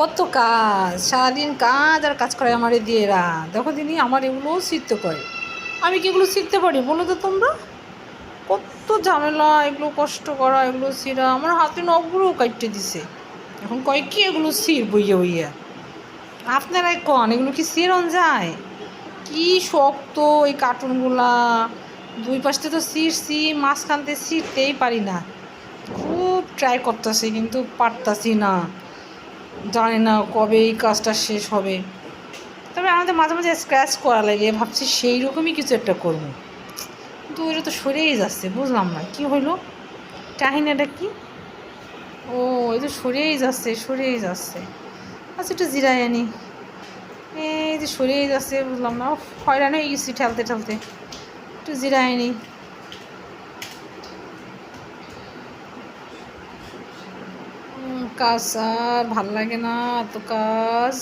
কত কাজ, সারাদিন কাজ আর কাজ করে আমারে দিয়ে এরা। দেখো দিনই আমার এগুলোও শিখতে করে। আমি কি এগুলো শিখতে পারি বলো তো তোমরা? কত ঝামেলা, এগুলো কষ্ট করা, এগুলো ছিঁড়া, আমার হাতে নখগুলোও কাটতে দিছে। এখন কয় কি এগুলো ছিঁড় বইয়া বইয়া। আপনারাই কন এগুলো কি ছিঁড়ন যায়? কি শক্ত এই কার্টুনগুলা, দুই পাশে তো ছিঁড়ছি, মাঝখানতে ছিঁড়তেই পারি না। খুব ট্রাই করতেছি কিন্তু পারতাছি না। জানি না কবে এই কাজটা শেষ হবে। তবে আমাদের মাঝে মাঝে স্ক্র্যাচ করা লাগে, ভাবছি সেই রকমই কিছু একটা করবো, কিন্তু ওইটা তো সরেই যাচ্ছে, বুঝলাম না কি হইলো, কাহিনীটা কি? ও, এই তো সরেই যাচ্ছে সরেই যাচ্ছে। আচ্ছা একটু জিরাই আনি। এই যে সরেই যাচ্ছে, বুঝলাম না, হয়রান হয়ে গেছি ঠেলতে ঠেলতে। একটু জিরাই আনি। কাজ আর ভাল লাগে না, এত কাজ।